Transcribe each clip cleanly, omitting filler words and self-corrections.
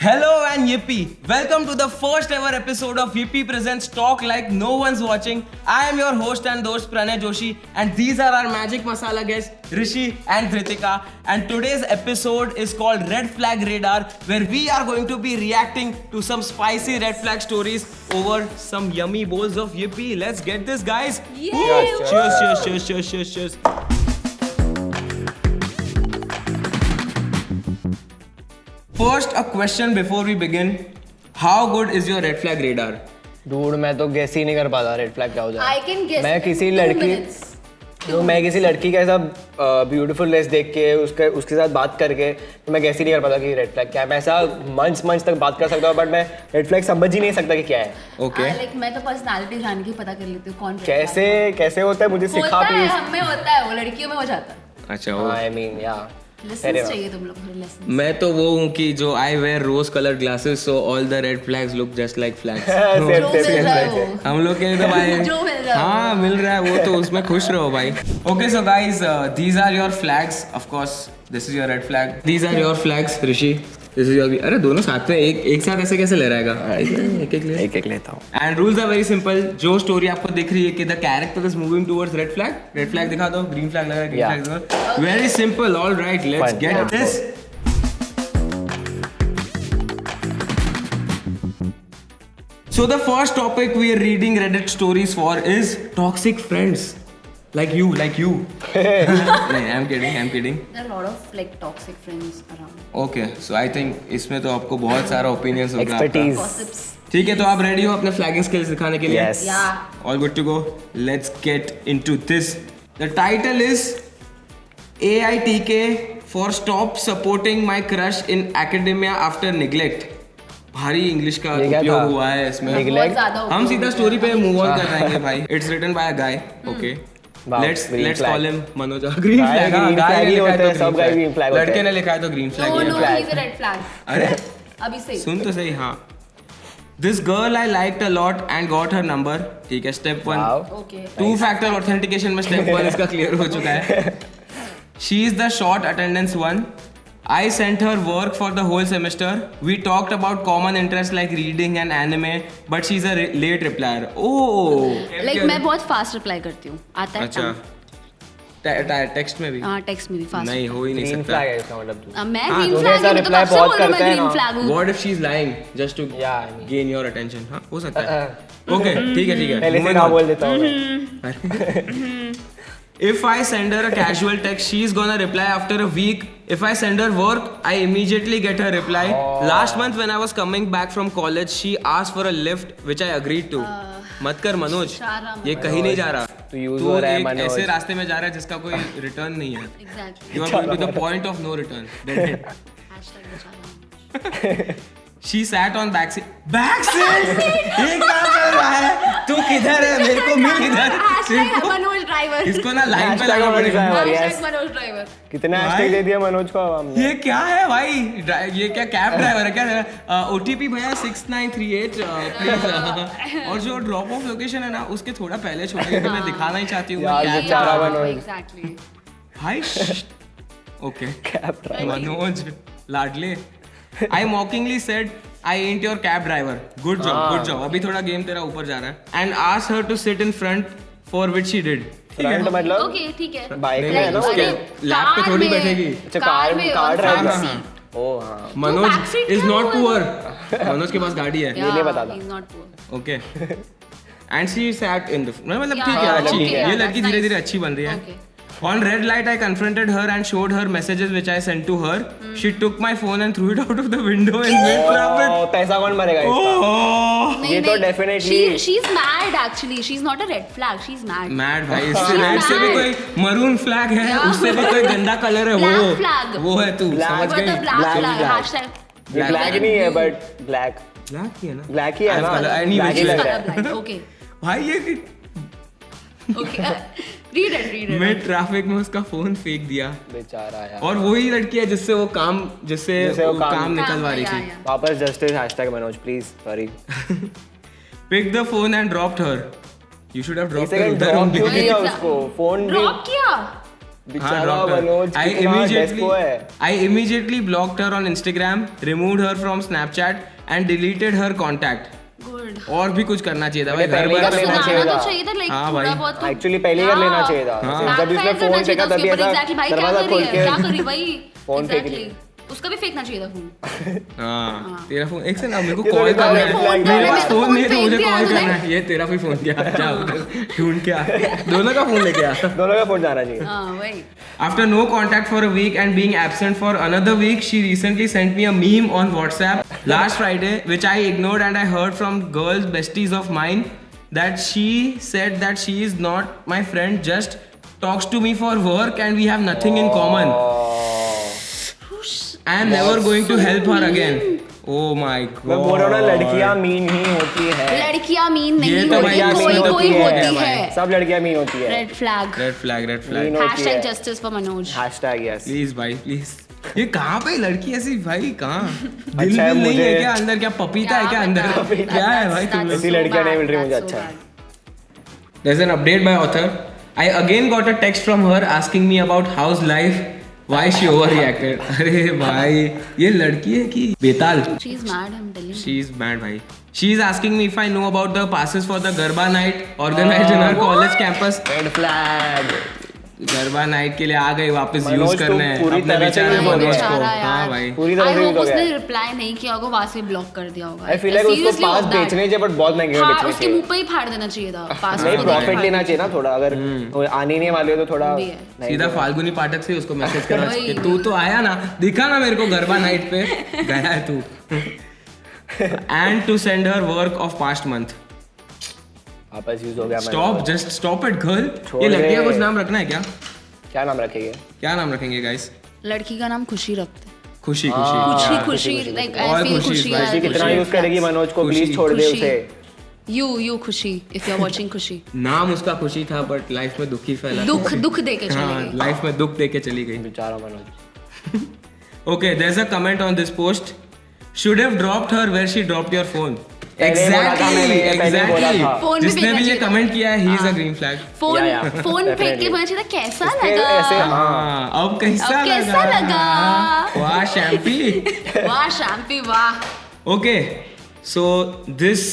Hello and Yippee! Welcome to the first ever episode of Yippee Presents Talk Like No One's Watching. I am your host and host Pranay Joshi, and these are our magic masala guests Rishi and Dhritika. And today's episode is called Red Flag Radar, where we are going to be reacting to some spicy red flag stories over some yummy bowls of Yippee. Let's get this, guys! Yay! Cheers! First, a question before we begin. How good is your red flag radar? Dude मैं तो guess ही नहीं कर पाता red flag क्या हो जाए। I can guess मैं किसी in 2 लड़की minutes. तो मैं किसी लड़की का ऐसा ब्यूटीफुल ड्रेस देख के उसके साथ बात करके तो मैं गेस ही नहीं कर पाता कि रेड फ्लैग क्या है। मैं ऐसा मंच तक बात कर सकता हूँ बट मैं रेड फ्लैग समझ ही नहीं सकता कि क्या है। Okay. Like मैं तो पर्सनालिटी जान के पता कर लेती हूँ कौन red कैसे होता है मुझे flag सिखा होता है, प्लीज। हम में होता है, वो लड़कियों में हो जाता है। अच्छा वो आई मीन या Lessons चाहिए तुम लोग को lessons. मैं तो वो हूँ कि जो I wear rose colour glasses so all the red flags look just like flags जो मिल रहा है वो। हम लोग के तो भाई जो मिल रहा है हाँ मिल रहा है वो तो उसमें खुश रहो भाई. Okay so guys these are your flags. Of course this is your red flag. These are your flags Rishi. This is your. अरे दोनों साथ में एक साथ ऐसे कैसे ले रहेगा? एक लेता हूँ। And rules are very simple. जो स्टोरी आपको दिख रही है कि the character is moving towards red flag दिखा दो. ग्रीन फ्लैग लगा है, green flag. Very simple. All right, let's Fine. Get Let's this. So the first topic we are reading Reddit stories for is toxic friends. Like you. No, I'm kidding. There are a lot of like toxic friends around. Okay, so I think इसमें तो आपको बहुत सारा opinions होगा आपका. Expertise. Gossips. ठीक है, तो आप ready हो अपने flagging skills दिखाने के लिए? Yes. Yeah. All good to go. Let's get into this. The title is AITK for stop supporting my crush in academia after neglect. भारी इंग्लिश का ये क्या उपयोग था? हुआ है इसमें. बहुत Neglect? ज्यादा हम उपयोग सीधा होता स्टोरी है। पे मूव ऑन कर जाएंगे भाई. It's written by a guy. Okay, Wow, let's green flag. Call him Manoj. Green Guy flag. green flag ही होते हैं, सब guy green flag होते लड़के हैं. ने लिखा है तो green flag. No, no, flag. he's a red flag. अरे अभी सही. सुन तो सही. हाँ, this girl I liked a lot and got her number. ठीक है, step 1. Wow. Okay. 2 factor authentication में स्टेप 1 इसका क्लियर हो चुका है. She is the short attendance 1. I sent her work for the whole semester. We talked about common interests like reading and anime, but she's a late replier. Oh, Like मैं बहुत fast reply करती हूँ. आता है अच्छा, time. Text में भी हाँ, text में भी fast. नहीं हो ही नहीं ग्रीन सकता. फ्लैग है इसका मतलब तू। मैं हाँ, green तूने flag ऐसा हूँ, तो reply कब से बहुत बोल रहा हूँ करते मैं हैं green ना। flag हूँ. What if she's lying just to Yeah, I mean. gain your attention? हाँ, हो सकता है. Okay, ठीक है. पहले से Moving ना on. बोल देता हूँ मैं। If I send her a casual text, she's gonna reply after a week. If I send her work, I immediately get her reply. Last month when I was coming back from college, she asked for a lift, which I agreed to. मत कर मनोज, शारा ये कहीं नहीं जा रहा. तू use तू हो रहा है एक मनोज. ऐसे रास्ते में जा रहा है जिसका कोई रिटर्न नहीं है. Exactly. You are going to the point of no return. That's it. Hashtag बेचारा. She sat on backseat. Backseat? ये क्या चल रहा है? तू किधर है? मेरे को मिल इधर. Hashtag Manoj driver. इसको ना लाइन पे Hashtag लगा मनोज पड़ेगा. driver. Hashtag yes. Manoj driver. कितने भाई। हैशटैग दे दिया मनोज को हमने। ये क्या है भाई? ये क्या कैब ड्राइवर है क्या? OTP भैया 6938 प्लीज. और जो ड्रॉप ऑफ लोकेशन है ना उसके थोड़ा पहले छोड़िए क्योंकि मैं दिखाना ही चाहती हूँ. यार, मैं ये कैब चारा ड्राइवर. मनोज। Exactly. भाई ओके कैब ड्राइवर। मनोज लाडले. I mockingly said I ain't your cab driver. Good job. अभी थोड़ा गेम तेरा ऊपर जा रहा है. And asked her to sit in front, for which she did. Front मतलब Okay, ठीक है. बाइक नहीं, में है ना उसके उसके। लैप पे थोड़ी बैठेगी. अच्छा, कार ड्राइवर। हाँ, हाँ. ओ हाँ, मनोज backseat is क्यों not हुआ? poor. मनोज के पास गाड़ी है. ये नहीं पता था। He's not poor. Okay. And she sat in the मतलब Yeah, ठीक है. yeah, अच्छी okay, ये yeah, लड़की that's धीरे धीरे nice. अच्छी बन रही है. Okay. On red light, I confronted her and showed her messages which I sent to her. She took my phone and threw it out of the window in mid traffic. ओ, पैसा कौन मरेगा इसका? Oh, नहीं, ये तो नहीं. definitely- She's mad actually. She's not a red flag. She's mad. Mad भाई. इससे She's रेड से भी mad. कोई मरून फ्लैग है. Yeah. उससे भी कोई गंदा कलर है. Black flag. वो है तू Black. समझ What गई. the black Black flag? flag. Hashtag. ये ब्लैक नहीं है बट ब्लैक ब्लैक ही है ना. ब्लैक ही है ना। Anyway, Black ही she's लग रहा है। Colorblind. Okay. भाई ये Okay. Read it. Mid traffic में उसका फोन फेंक दिया. बेचारा यार। और वही लड़की है जिससे वो काम वो काम निकलवा रही थी. वापस justice hashtag Manoj please sorry. Picked the phone and dropped her. You should have dropped her second उधर ड्रॉप only. क्यों किया उसको? फोन भी Drop किया. बेचारा मनोज कितना despo है. I immediately blocked her on Instagram, removed her from Snapchat and deleted her contact. Good. और भी कुछ करना चाहिए था भाई, घर पहले पर कर लेना सुनाना चाहिए तो था. चाहिए था like हाँ थोड़ा भाई. बहुत तो एक्चुअली पहले कर लेना चाहिए था. हाँ. जब इसने Backfire करना फोन फेंका चाहिए तभी था ऐसा उसके ऊपर. Exactly, भाई क्या दरवाजा कर खोल रही है, क्या के कर रही भाई. फोन फेंक Exactly. ली. उसका भी फेंकना चाहिए था फोन. हाँ तेरा फोन एक से ना मेरे को ये तो कॉल करना red flag है, है. मेरे पास तो फोन नहीं है तो फोन मुझे फेंक कॉल दिया करना है. ये तेरा भी फोन किया जा उधर ढूंढ के आ, दोनों का फोन लेके आ. दोनों का फोन जाना चाहिए. हाँ वही. After no contact for a week and being absent for another week, she recently sent me a meme on WhatsApp last Friday, which I ignored, and I heard from girls besties of mine that she said that she is not my friend, just talks to me for work and we have nothing in common. I am never going to help her again. Oh my god. मैं बोल रहा हूँ ना, लड़कियाँ mean he होती है. लड़कियां mean ये नहीं तो होती, भाई कोई mean कोई होती होती है है. सब लड़कियाँ मीन होती है. Red flag. Red flag, red flag. Mean होती हैशटैग है. Justice for Manoj. Hashtag yes. Please भाई please. ये कहाँ पे लड़की ऐसी भाई कहाँ? दिल अच्छा है भी नहीं है मुझे. क्या अंदर? क्या पपीता है क्या अंदर? पता? क्या है भाई तुम लोग? ऐसी लड़कियां नहीं मिल रही मुझे. That's so अच्छा. bad. There's an update by author. I again got a text from her asking me about how's life, why she overreacted. अरे भाई ये लड़की है कि बेताल? She's mad, I'm telling you. She's mad भाई. She's asking me if I know about the passes for the Garba night organized in our college campus. Red flag. Garba night के लिए आ गई वापस मनोज यूज तो करने पूरी अपने तरह से बेचारे use मनोज हो को. गया. बेचारा हाँ यार. भाई. पूरी तरह I से hope use हो उसने गया. रिप्लाई नहीं किया होगा, वहां से ब्लॉक कर दिया होगा. आई फील लाइक उसको Seriously पास hope that. बेचने चाहिए बट बहुत महंगे में हाँ बेचने उसके चाहिए. मुंह पे ही फाड़ देना चाहिए था पास. नहीं को प्रॉफिट फाड़ लेना चाहिए ना थोड़ा. अगर आने ही नहीं वाले हो तो थोड़ा भी है. नहीं सीधा तो- फाल्गुनी पाठक से उसको मैसेज करा वही. कि तू तो आया ना, दिखा ना मेरे को गरबा नाइट पे गया है तू. And to send her work of past month. आपस यूज हो गया. Stop, just stop it girl. छोड़ ये लड़की का दे. कुछ नाम रखना है क्या? क्या नाम रखेंगे? क्या नाम रखेंगे गाइस? लड़की का नाम खुशी रखते. खुशी हाँ. खुशी. खुशी खुशी लाइक और आई फील खुशी खुशी. is खुशी कितना यूज करेगी मनोज को? खुशी. प्लीज छोड़ दे खुशी. उसे. यू खुशी इफ यू आर वाचिंग खुशी. नाम उसका खुशी था बट लाइफ में दुखी फैला. दुख दे के हाँ चले गए. लाइफ में दुख दे के चली गई. बेचारा Manoj. Okay, there's a comment on this post. Should have dropped her where she dropped your phone. पहले बोला था मैंने, पहले बोला था. फोन भी जिसने फेंकना भी ये चाहिए. कमेंट किया है, he is a green flag. Phone या, या, फोन फेंक के definitely. बोलना चाहिए था कैसा उसके लगा. ऐसे, हाँ, अब कैसा अब कैसा लगा? वाह शैम्पी. वाह शैम्पी वाह. Okay, so this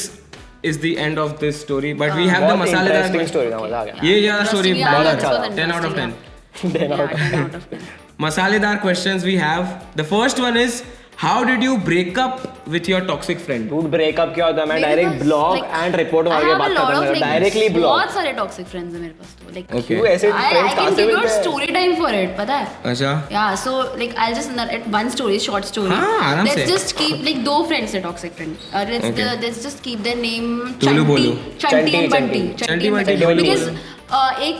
is the end of this story, but we have the बहुत मसालेदार. इंटरेस्टिंग स्टोरी था. मजा आ गया. ये ज्यादा स्टोरी Interesting, बहुत yeah, अच्छा this था. was 10 out of 10. interesting, 10 out of 10 out of 10. मसालेदार questions we have. The first one is, how did you break up with your toxic friend? Dude, breakup क्या होता है? मैं मेरे direct pass, blog like, and report मार I के have a बात lot करता of, हूँ. like, directly blog. बहुत सारे टॉक्सिक फ्रेंड्स हैं मेरे पास तो like Okay. क्यों ऐसे I फ्रेंड्स can कहाँ से give you a मिलते हैं? story time for it, पता है? अच्छा. Yeah, so like I'll just narrate one story, short story. हाँ, आराम Let's से. just keep like दो friends है toxic friend. Okay. Let's just keep their name Tullu बोलू. Chanti and Bunty. Chanti Bunty. Because एक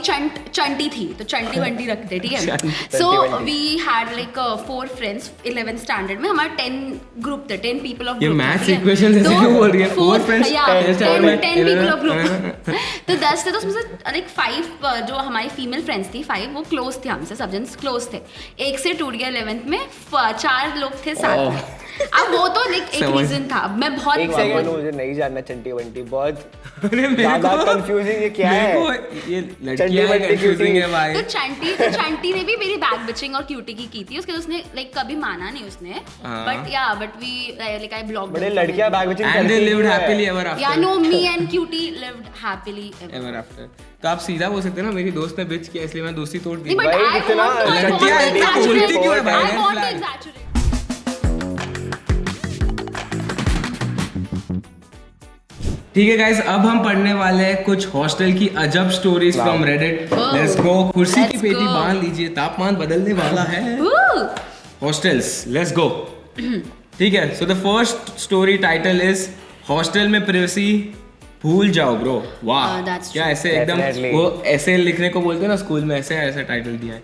चंटी थी तो चंटी बंटी रखते ठीक है. So we had like 4 friends 11th standard में. हमारे 10 ग्रुप थे, 10 people of ये group. maths equations ऐसे क्यों बोल रही है? 4 friends, 10 people of group. तो 10 थे तो उसमें से like 5 जो हमारी फीमेल फ्रेंड्स थी 5 वो क्लोज थे हमसे, सब जन क्लोज थे. एक से टूट गया 11th में 4 लोग थे साथ में. अब वो तो like एक समझ. रीजन था. मैं बहुत एक सेकंड, मुझे नहीं जानना चंटी बंटी. बहुत अरे मेरे ज्यादा को कंफ्यूजिंग. ये क्या मेरे है? को ये चंटी लड़कियां बंटी कंफ्यूजिंग है क्यूटी. भाई. तो चंटी ने भी मेरी बैक बिचिंग और क्यूटी की थी. उसके उसने लाइक कभी माना नहीं उसने. हाँ. But we like I block. बड़े लड़कियां बैग बिचिंग And they करती lived हैं. happily ever after. या no me and cutie lived happily Ever after. तो आप सीधा बोल सकते हैं ना, मेरी दोस्त ने बिच किया इसलिए मैं दोस्ती तोड़ दी. नहीं, but भाई, I कितना want to- I want to लड़कियां इतनी exaggerate. बोलती क्यों है भाई? I Red want to flag. exaggerate. ठीक है गाइस, अब हम पढ़ने वाले हैं कुछ हॉस्टल की अजब stories from Reddit. Let's go. कुर्सी की Let's पेटी go. बांध लीजिए, तापमान बदलने वाला है. Woo! Hostels, let's go. ठीक है, so the first story title is hostel में प्राइवेसी भूल जाओ ब्रो. वाह, that's क्या true. ऐसे एकदम Definitely. वो ऐसे लिखने को बोलते हैं ना स्कूल में, ऐसे ऐसा टाइटल दिया है.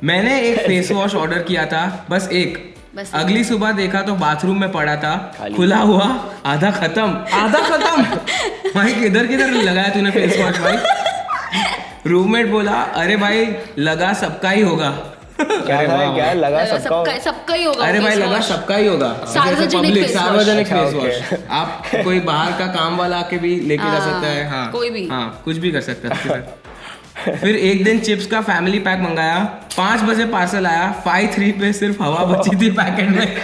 मैंने एक फेस वॉश ऑर्डर किया था, बस एक. बस अगली सुबह देखा तो बाथरूम में पड़ा था, खाली. खुला हुआ, आधा खत्म. भाई किधर किधर लगाया तूने फेस वॉश भाई? रूममेट बोला, अरे भाई लगा सबका ही होगा. क्या अरे था? वाह, क्या लगा सबका? सबका ही होगा. अरे भाई face लगा wash. सबका ही होगा. सार्वजनिक Public, face wash. सार्वजनिक अच्छा, फेस okay. वॉश. आप कोई बाहर का काम वाला आके भी लेके जा हाँ, सकता है. हाँ कोई भी. हाँ कुछ भी कर सकता है. फिर एक दिन चिप्स का फैमिली पैक मंगाया, 5 बजे पार्सल आया, 5:03 पे सिर्फ हवा बची थी पैकेट में।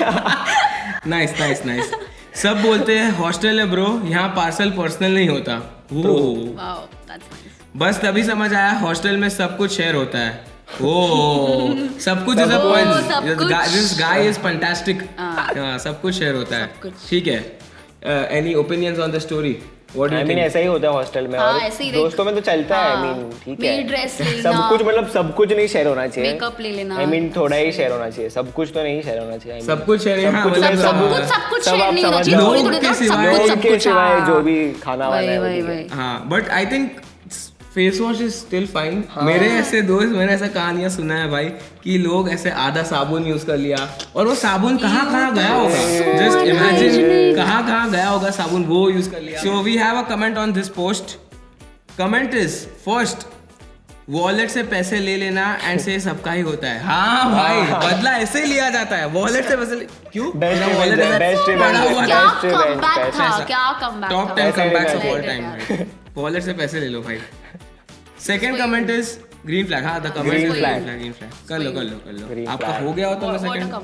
Nice nice nice. सब बोलते हैं हॉस्टल है ब्रो, यहाँ पार्सल पर्सनल नहीं होता। Wow, that's nice. बस तभी समझ आया हॉस्टल में सब कुछ शेयर होता है। ओह सब कुछ is a point, this guy is fantastic. हां सब कुछ शेयर होता है, ठीक है। Any opinions on the story? What do you think? ऐसा ही होता है हॉस्टल में, हाँ, और ऐसे ही दोस्तों में तो चलता है। आई मीन ठीक है, मेरी ड्रेस लेना, सब कुछ मतलब सब कुछ नहीं शेयर होना चाहिए। मेकअप ले लेना, आई मीन थोड़ा ही शेयर होना चाहिए, सब कुछ तो नहीं शेयर होना चाहिए। सब कुछ शेयर, सब कुछ शेयर नहीं होना चाहिए, लोग थोड़ी के थोड़ी सिवाय- सब कुछ सिवाय जो भी खाना वाला है वही वो वही ठीक है। हाँ but I think face wash is still fine. मेरे ऐसे दोस्त, मैंने ऐसा कहानियां सुना है भाई कि लोग ऐसे आधा साबुन यूज कर लिया और वो साबुन कहाँ कहाँ गया होगा, जस्ट इमेजिन कहाँ कहाँ गया होगा साबुन, वो यूज कर लिया। So we have a comment on this post. Comment is first, wallet से पैसे ले लेना एंड से सबका ही होता है। हाँ भाई बदला ऐसे ही लिया जाता है, वॉलेट से पैसे क्यों? Top 10 comebacks of all time. Wallet से पैसे ले लो भाई। Second comment is green flag. हाँ the comment is green flag. कर लो आपका हो गया हो तो मैं second.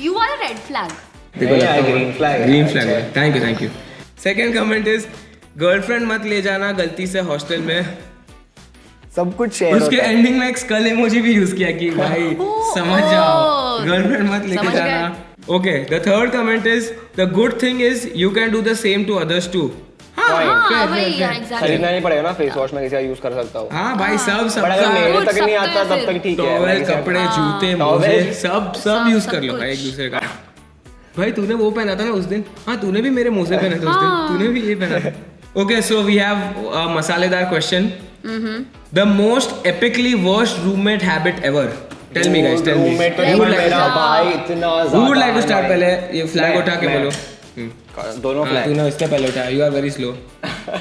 You are a red flag. Green flag. Thank you. Second comment is girlfriend मत ले जाना गलती से हॉस्टल में। सब कुछ शेयर उसके होता है। एंडिंग में एक स्कल इमोजी भी यूज किया कि भाई समझ जाओ गर्लफ्रेंड मत लेके समझ जाना। Okay the third comment is the good thing is you can do the same to others too. हाँ वही exactly. खरीदना नहीं पड़ेगा ना, फेस वॉश में किसी का यूज कर सकता हूँ। हाँ भाई सब बट अगर सबका मेरे तक नहीं सब आता तो तब तक ठीक है। टॉवेल कपड़े जूते मोजे सब यूज कर लो सब भाई एक कुछ। दूसरे का। भाई तूने वो पहना था ना उस दिन, हाँ तूने भी मेरे मोजे पहने थे उस दिन, तूने भी ये पहना था। Okay so we have a मसालेदार question. The most epically worst roommate habit ever. Tell me guys, tell me. Roommate तो नहीं, मेरा भाई इतना Who would like to start? ज्यादा पहले ये फ्लैग मैं- उठा के मैं। बोलो। दोनों फ्लैग। तूने इससे पहले उठाया, यू आर वेरी स्लो।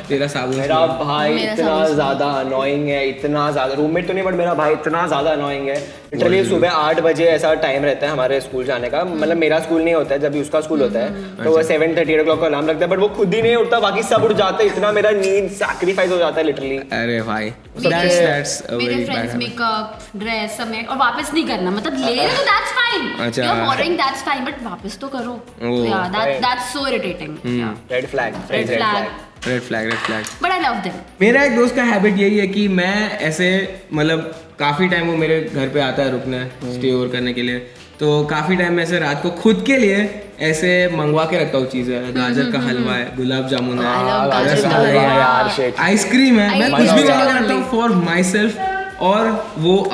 तेरा साबुन मेरा भाई मेरा इतना साबुन ज्यादा अनोइंग है, इतना ज्यादा। रूममेट तो नहीं बट मेरा भाई इतना ज्यादा अनोइंग है। लिटरली सुबह 8 बजे ऐसा टाइम रहता है हमारे स्कूल जाने का। मतलब मेरा स्कूल नहीं होता है, जब भी उसका स्कूल होता है तो वो 7:30 8 o'clock का अलार्म लगता है, बट वो खुद ही नहीं उठता, बाकी सब उठ जाते हैं। इतना मेरा नींद सैक्रिफाइस हो जाता है लिटरली। अरे भाई मेरे- that's a मेरे very friends bad habit. Makeup dress सब में और वापस नहीं करना, मतलब ले रहे तो दैट्स फाइन, अच्छा। You are boring that's fine, but वापस तो करो। Oh. Yeah that's so irritating. Red flag, red flag, red flag. But I love them. मेरा एक दोस्त का हैबिट यही है कि मैं ऐसे मतलब काफ़ी टाइम वो मेरे घर पे आता है रुकने, स्टे ओवर करने के लिए, तो काफ़ी टाइम मैं ऐसे रात को खुद के लिए ऐसे मंगवा के रखता हूँ चीज़ें। गाजर का हलवा है, गुलाब जामुन I love है, गाजर का रसमलाई हलवा। है, यार shit। आइसक्रीम है। मैं I कुछ भी love मंगा के that रखता हूँ only. For my self. और वो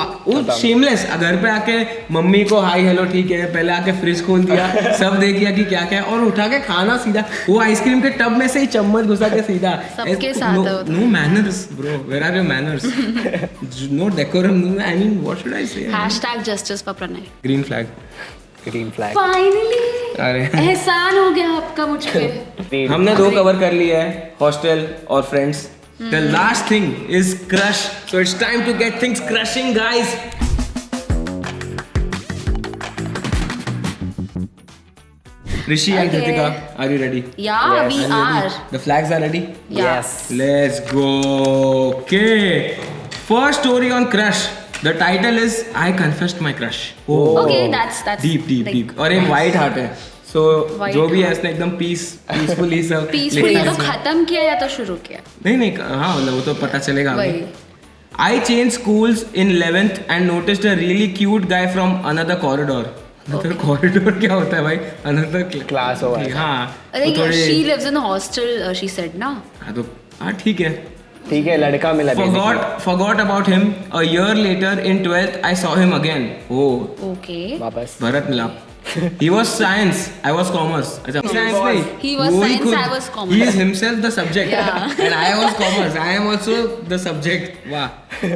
शेमलेस घर पे आके मम्मी को हाय हेलो ठीक है, पहले आके फ्रिज खोल दिया, सब देख लिया कि क्या क्या है, और उठा के खाना सीधा वो आइसक्रीम के टब में से ही चम्मच घुसा के सीधा। सबके साथ है वो तो। No manners bro, where are your manners? No decorum, I mean what should I say? #justice for Pranay। Green flag. Green flag. Finally अरे एहसान हो गया आपका मुझ पे। हमने 2 कवर कर लिए है, हॉस्टल और friends. The last thing is crush, so it's time to get things crushing guys. Rishi and Okay. Kritika, are you ready? Yeah, Yes, we Are you are. ready? The flags are ready? Yeah. Yes. Let's go. Okay. First story on crush. The title is I confessed my crush. Oh. Okay, that's Deep. like, और एक white heart है. So White जो भी है heart. इसने एकदम peacefully सब peaceful लिखा या है तो इसमें. खत्म किया या तो शुरू किया। नहीं हाँ मतलब वो तो पता चलेगा वही। हमें. I changed schools in 11th and noticed a really cute guy from another corridor. Another corridor क्या होता है भाई? Another Class होगा। हाँ. Like तो थोड़े- she lives in a hostel, she said ना। हाँ तो हाँ ठीक है. ठीक है, लड़का मिला Forgot about him. A year later in 12th I saw him again. Oh, Okay. वापस। भरत मिला. He was science, I was commerce. अच्छा science नहीं. He was वो ही science, खुद- I was commerce. He is himself the subject. Yeah. And I was commerce. I am also the subject. वाह.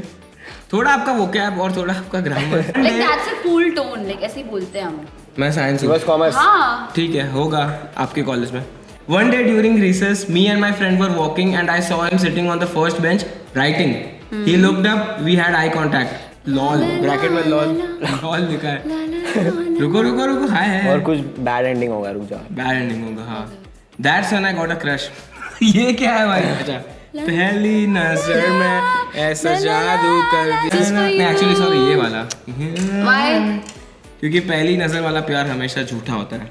थोड़ा आपका vocab और थोड़ा आपका grammar. Like that's a cool tone, like ऐसे ही बोलते हैं हम। मैं science He हूँ. was commerce। हाँ। ठीक है होगा आपके कॉलेज में. One day during recess, me and my friend were walking and I saw him sitting on the first bench writing. He looked up, we had eye contact. Lol, bracket में lol, lol लिखा है. रुको हाय और कुछ bad ending होगा, रुक जा। Bad ending होगा हाँ. That's when I got a crush. ये क्या है भाई? अच्छा पहली नजर में ऐसा जादू कर This is for दिया। you. एक्चुअली सॉरी ये वाला Why? क्योंकि पहली नजर वाला प्यार हमेशा झूठा होता है।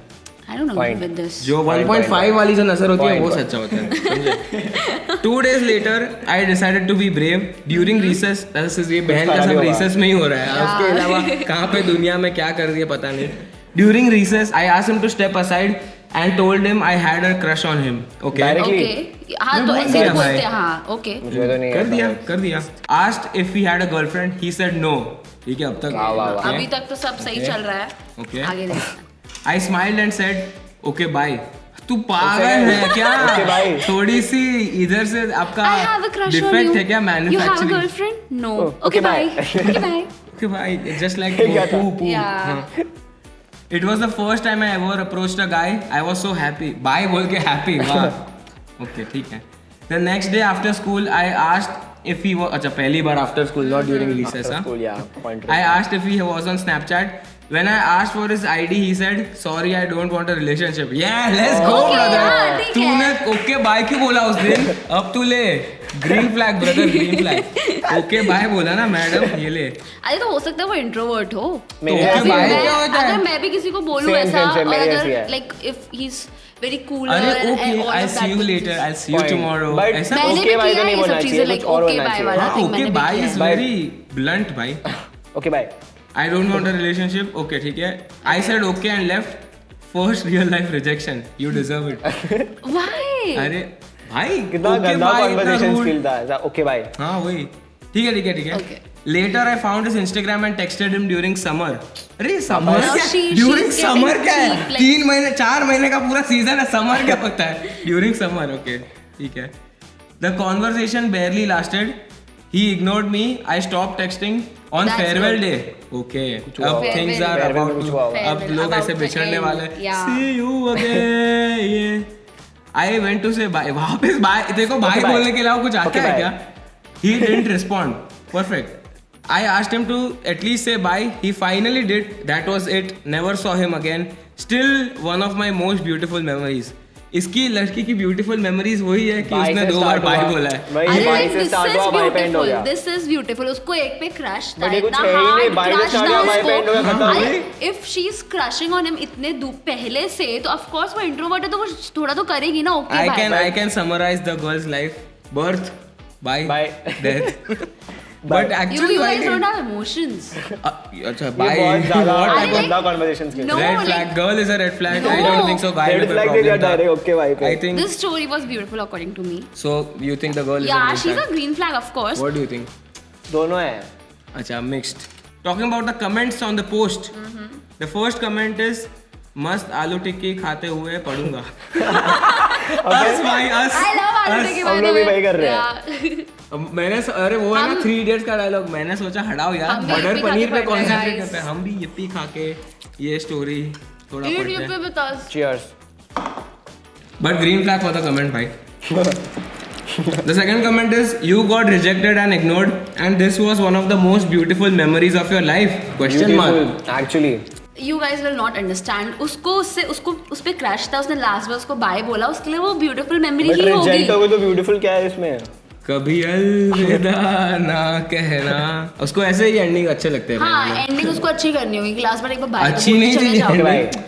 I don't agree with this. जो 1.5 वाली जो नजर होती है वो सच्चा होता है, समझे? 2 days later, I decided to be brave during recess. ये बहन का सब recess में ही हो रहा है, उसके अलावा कहाँ पे दुनिया में क्या कर रही है पता नहीं। During recess, I asked him to step aside and told him I had a crush on him. Okay. Directly? Okay. हाँ तो बोल ऐसे दिया ही बोलते भाई। हैं हाँ okay. मुझे तो नहीं कर दिया। Asked if he had a girlfriend, he said no. ठीक है अब तक। Okay. अभी तक तो सब सही चल रहा है. Okay. आगे देखते I smiled and said, okay bye. तू पागल है क्या? Okay, bye. थोड़ी सी इधर से आपका I have a crush on you. Defect है क्या You have a manufacturing? girlfriend? No. Oh, Okay okay, bye. bye. Okay bye. Okay bye. Just like क्या था? poo. Yeah. हाँ. It was the first time I ever approached a guy. I was so happy. Bye बोल के happy. वाह. Okay ठीक है. The next day after school, I asked if he was. अच्छा पहली बार after school, not during recess. हाँ. School, yeah, point. I asked if he was on Snapchat. When I asked for his ID, he said, "Sorry, I don't want a relationship." Yeah, let's go, Okay, brother. हाँ, ठीक है. तूने okay bye क्यों बोला उस दिन? अब तू ले. Green flag, brother, green flag. Okay bye बोला ना मैडम, ये ले. अरे तो हो सकता है वो इंट्रोवर्ट हो. मेरे okay, ऐसे bye ही है। क्या होता है? अगर मैं भी किसी को बोलूं Same, ऐसा same, same, और मेरे ऐसे अगर ही है. like if he's very cool अरे and okay, all I'll of see that you things. later. I'll see you Point. tomorrow. But ऐसा मैंने okay भी bye किया तो नहीं ये बोलना सब चाहिए, चीजें like कुछ और okay बोलना bye चाहिए। वाला हाँ, thing okay मैंने भी bye किया is है. very blunt भाई. Okay bye. I don't want a relationship. Okay ठीक है. I said okay and left. First real life rejection. You deserve it. Why? अरे भाई कितना okay गंदा bye, इतना conversation rude. skill था ऐसा okay bye. हाँ वही ठीक है Okay. Later I found his Instagram and texted him during summer. अरे summer Now क्या? she's During getting summer क्या है? cheap, like- 3 महीने 4 महीने का पूरा सीजन है, summer क्या होता है? During summer, okay, ठीक है. The conversation barely lasted. He ignored me. I stopped texting on That's farewell good. day. Okay. हुआ अब होगा. things are Farewell about में कुछ to. हुआ होगा. अब Farewell, लोग about ऐसे to बिछड़ने end. वाले. Yeah. See you again. Yeah. I went to say bye. वापस bye. देखो bye Okay, bye. बोलने के अलावा कुछ आता Okay, है bye. क्या? He didn't respond. Perfect. I asked him to at least say bye. He finally did. That was it. Never saw him again. Still one of my most beautiful memories. इसकी लड़की की beautiful memories वही है कि Bye उसने से 2 बार start bye हुआ. बोला है. वही अरे bye like, से this start is हुआ bye पे end हो beautiful. गया. This is beautiful. उसको एक पे क्रश था. But ये कुछ इतना है ही नहीं, hard bye से crush start था हुआ, bye पे end हो गया, उसको. खत्म. अरे if she's crushing on him इतने पहले से तो of course वो introvert है तो वो थोड़ा तो करेगी ना. Okay bye. I can summarize the girl's life. Birth, bye, Bye. death. But You actually why guys don't did? have emotions. अच्छा ये bye. बहुत ज्यादा What अरे type of गंदा conversation skill. No. red like- flag? Girl is a red flag. I No. don't think so. Guy Red में कोई flag दे problem दिया था. direct, okay bye पे. I think This story was beautiful according to me. so. You think the girl is Yeah, a green she's a flag? green flag of course. What do you think? दोनों हैं. अच्छा mixed. Talking about the comments on the post. The first comment is मस्त आलू टिक्की खाते हुए पढ़ूंगा. us भाई us. I love आलू us. टिक्की हम by the लोग भी way. वही कर रहे हैं. Yeah. अब मैंने अरे वो है ना हम- 3 Idiots का डायलॉग मैंने सोचा हटाओ यार हम भी मटर yippee पनीर खा पे के पढ़ रहे हैं, कॉन्सेंट्रेट guys. करते हैं हम भी yippee खा के ये स्टोरी थोड़ा Eat पढ़ते yippee हैं with us. Cheers. But green flag for the comment भाई. The second comment is you got rejected and ignored and this was one of the most beautiful memories of your life? Question mark. Beautiful. Actually. You guys will not understand. उसको उस पे crush था उसने last बार उसको bye बोला उसके लिए वो ब्यूटीफुल मेमोरी But ही होगी. reject हो गई तो beautiful क्या है इसमें? कभी अलविदा ना कहना. उसको ऐसे ही एंडिंग अच्छे लगते हैं. हाँ एंडिंग उसको अच्छी करनी होगी कि लास्ट बार एक बार बाय अच्छी नहीं थी Okay bye.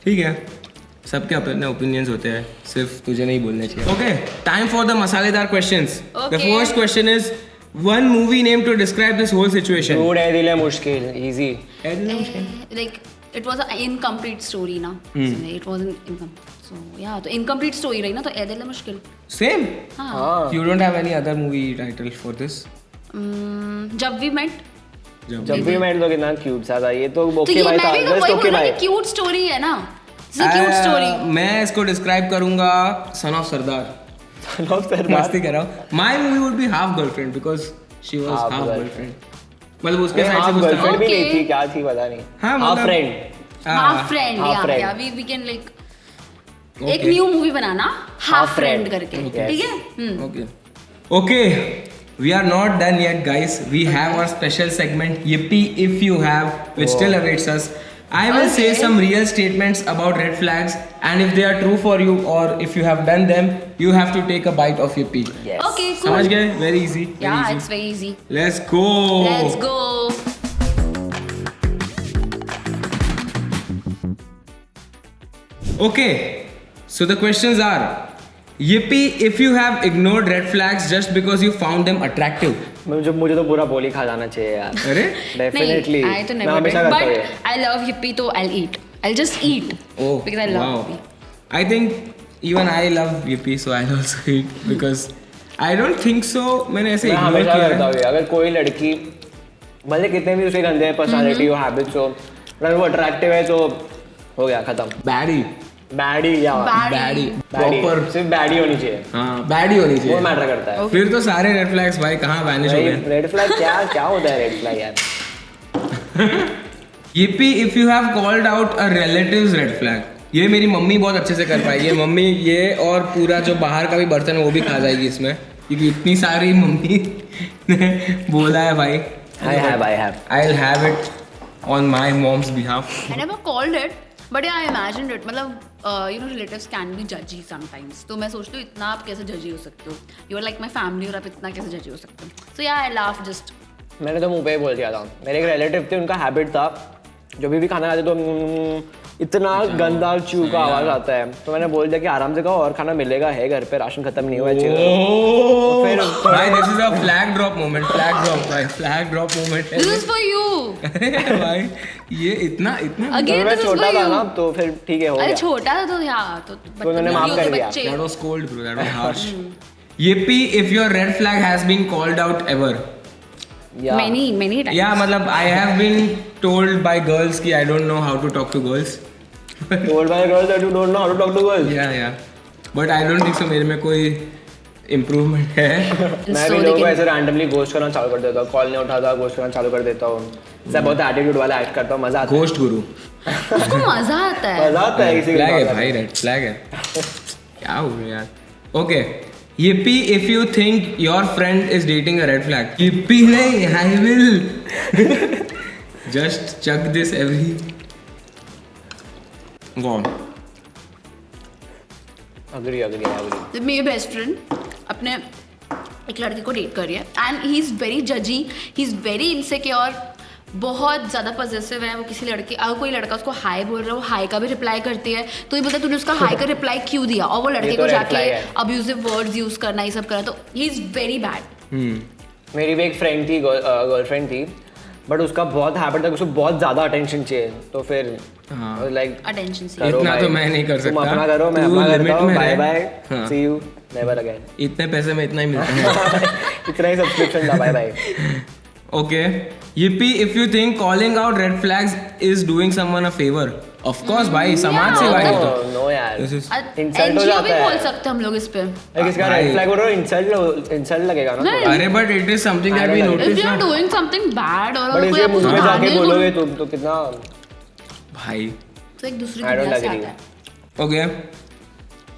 ठीक है सबके अपने ओपिनियंस होते हैं सिर्फ तुझे नहीं बोलने चाहिए. ओके टाइम फॉर द मसालेदार questions. The Okay. First question is one movie name to describe this whole situation. Dude है दिल है मुश्किल. Easy. like it was an incomplete story ना. It wasn't incomplete. So yeah तो incomplete story रही ना तो ऐ दिल है मुश्किल. सेम. हाँ. हाँ. You don't have any other movie title for this? जब we met. जब भी मैं तो कितना क्यूट सा था ये तो तो ओके ये भाई था. मैं भी तो Just वही okay बोला bye. कि क्यूट स्टोरी है ना. It's a cute story. मैं इसको डिस्क्राइब करूंगा son of Sardar. Love Sardar. मस्ती कर रहा हूँ. My movie would be half girlfriend because she was Half half girlfriend. Girlfriend. मतलब उसके नहीं, साइड से half कुछ था. girlfriend भी नहीं Okay. थी क्या थी पता नहीं. हाँ, Half मतलब- friend. Half friend. half Yeah, friend. yeah. We can like Okay. एक न्यू मूवी बनाना हाफ Half फ्रेंड friend. करके. Okay. ठीक है. Okay. Okay. We are not done yet, guys. We have our special segment Yippee If You Have, which still awaits us. I will say Okay. some real statements about red flags, and if they are true for you or if you have done them, you have to take a bite of yippee. Yes. Okay, cool. समझ गए? Very easy. Very Yeah, easy. it's very easy. Let's go. Let's go. Okay. So the questions are: yippee if you have ignored red flags just because you found them attractive. मुझे तो पूरा बोली खा जाना चाहिए यार. अरे? Definitely. नहीं, I तो मैं never हमेशा did. करता हूँ ये. But I love yippee, तो I'll eat. I'll just eat. Oh, Because I love wow. yippee. I think even I love yippee, so I'll also eat because I don't think so. मैंने ऐसे मैं ignore हमेशा किया करता है. हूँ ये. अगर कोई लड़की भले कितने भी उसके गंदे पर्सनालिटी हो हैबिट्स हो अगर वो अट्रैक्टिव है तो हो गया खत्म. Baddie. बैडी या Baddie. Baddie Proper. सिर्फ बैडी होनी चाहिए. हाँ, baddie होनी वो चाहिए. मैटर करता है. फिर तो सारे रेड फ्लैग्स भाई कहाँ वैनिश हो गए. रेड फ्लैग क्या होता है रेड फ्लैग यार. yippee if you have called out a relative's red flag. ये मेरी मम्मी बहुत अच्छे से कर पाएगी. मम्मी ये और पूरा जो बाहर का भी बर्तन है वो भी खा जाएगी इसमें, क्योंकि इतनी सारी मम्मी ने बोला है भाई. I have. I'll have it on my mom's behalf. I never called it, but yeah, I imagined it. मतलब you know, relatives can be judgy sometimes. तो मैं सोचती हूँ इतना आप कैसे जजी हो सकते हो. You are like my family और आप इतना कैसे जजी हो सकते हो. So yeah, I laugh just. मैंने तो मुंह पे ही बोल दिया था. मेरे एक रिलेटिव थे, उनका हैबिट था जो भी खाना खाते तो इतना गंदा च्यू का आवाज आता है. तो मैंने बोल दिया कि आराम से खाओ और खाना मिलेगा है घर पे, राशन खत्म नहीं हुआ है. Oh, फिर भाई this is a flag drop moment. Flag drop भाई, flag drop moment. This is for you. अरे भाई ये इतना Again, मैं this is छोटा for था ना you. तो फिर ठीक है हो अरे गया. छोटा था तो हाँ तो उन्होंने माफ कर दिया. that was cold bro, that was harsh. Yippee if your red flag has been called out ever. Yeah. many times. Yeah, मतलब I have been told by girls कि I don't know how to talk to girls. Told by girls that you don't know how to talk to girls. Yeah. But I don't think so मेरे में कोई improvement है. मैं So भी they लोगों को can- ऐसे रैंडमली घोस्ट करना चालू कर देता हूँ. कॉल नहीं उठाता, घोस्ट करना चालू कर देता हूँ. ऐसा बहुत एटीट्यूड वाला एक्ट करता हूँ. मजा आता है. Ghost guru. उसको मजा आता है. मजा आता है किसी Flag है के भाई, red flag है. क्या हो गया यार? Okay. Yippee if you think your friend is dating a red flag. Yippee नहीं, I will. Just chuck this every. Go on. Agree. मेरी बेस्ट फ्रेंड अपने एक लड़के को डेट कर रही है एंड ही इज़ वेरी जजी, ही इज़ वेरी इनसिक्योर, बहुत ज़्यादा पॉजिटिव है वो. किसी लड़के अगर कोई लड़का उसको हाय बोल रहा है वो हाय का भी रिप्लाई करती है, तो ये बोलता है तूने उसका हाय का रिप्लाई क्यों दिया, और वो लड़के तो को red जाके flag है. अब्यूजिव वर्ड्स यूज़ करना ये सब करना, तो ही इज़ वेरी बैड. मेरी भी एक फ्रेंड थी, गर्लफ्रेंड थी, बट उसका बहुत हैबिट था कि उसको बहुत ज्यादा अटेंशन चाहिए. तो फिर हाँ. लाइक अटेंशन से करो इतना भाई. तो मैं नहीं कर तुम सकता. अपना करो, मैं तू अपना limit करता हूँ. में बाय रह. बाय, हाँ. See you, never again. इतने पैसे में इतना ही मिलता है. इतना ही सब्सक्रिप्शन था. Bye bye. Okay. Yippee if you think calling out red flags is doing someone a favor. Of course भाई, समाज से भाई तो. नो यार. This is Insult हो एनजीओ जाता भी है. बोल सकते हैं हम लोग इस पे. लाइक इसका भाई. रेड फ्लैग हो रहा है, इंसल्ट लगेगा ना. नहीं. अरे but it is something that we I don't If notice you are ना. doing something bad और बट अगर कोई इसे आपको मुंह पे सुधारने जाके को बोलोगे तुम तो कितना. भाई. तो एक दूसरी I don't दुनिया से agree. आता है. Okay.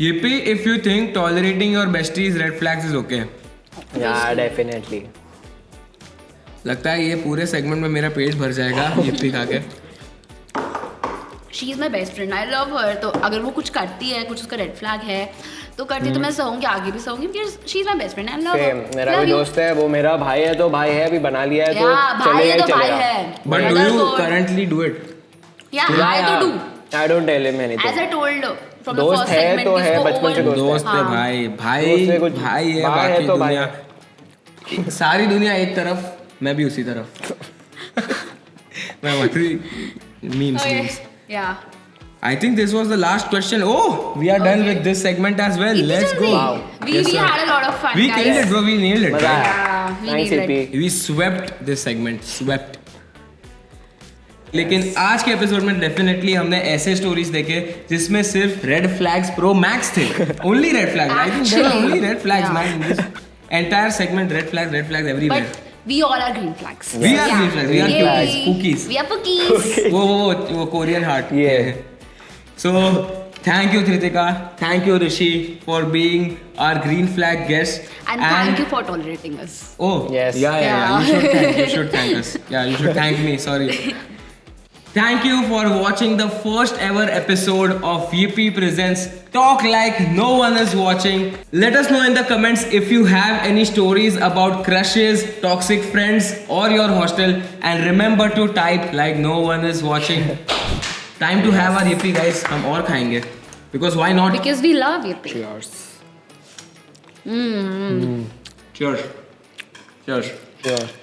Yippee if you think tolerating your bestie's red flags is okay. या डेफिनेटली. लगता है ये पूरे सेगमेंट में मेरा पेट भर जाएगा yippee खा के. She is my best friend, I love हर. तो अगर वो कुछ करती है, कुछ उसका रेड फ्लैग है तो करती है, तो मैं सहूंगी, आगे भी सहूंगी, क्योंकि she is my best friend. I love same. मेरा भी दोस्त है, वो मेरा भाई है, तो भाई है, अभी बना लिया है तो भाई है चलेगा ही तो भाई चलेगा. है. But do you currently do it? या आई तो do. I don't tell him as anything. I told from the दोस्त फर्स्ट है सेगमेंट, तो है, बचपन से दोस्त है. दोस्त है हाँ. भाई. दोस्त भाई है कुछ. भाई है, भाई है बाकी तो भाई दुनिया, सारी दुनिया एक तरफ, मैं भी उसी तरफ. मैं memes. या I think this was the last question. Oh, we are done with this segment as well. Let's go. We Yes, sir. had a lot of fun. We guys. killed it, bro. We nailed it. मजा right? आया. Yeah, we thanks nailed it. AP. We swept this segment. Swept. लेकिन आज के episode में definitely हमने ऐसे stories देखे जिसमें सिर्फ रेड फ्लैग्स प्रो मैक्स थे. Only red flags. I think there are only red flags man in this entire segment. Red flags everywhere. But we all are green flags. We are green flags. We are Yay. flags. Cookies. We are cookies. वो Korean heart. Yeah. So thank you Dhritika, thank you Rishi for being our green flag guest. And thank you for tolerating us. Oh Yes. yeah. You should thank us. Yeah, you should thank me. Sorry. Thank you for watching the first ever episode of Yippee Presents Talk Like No One Is Watching. Let us know in the comments if you have any stories about crushes, toxic friends or your hostel, and remember to type like no one is watching. Time to have our Yippee guys. हम और खाएंगे. Because why not? Because we love Yippee. Cheers. Cheers. Cheers. Cheers.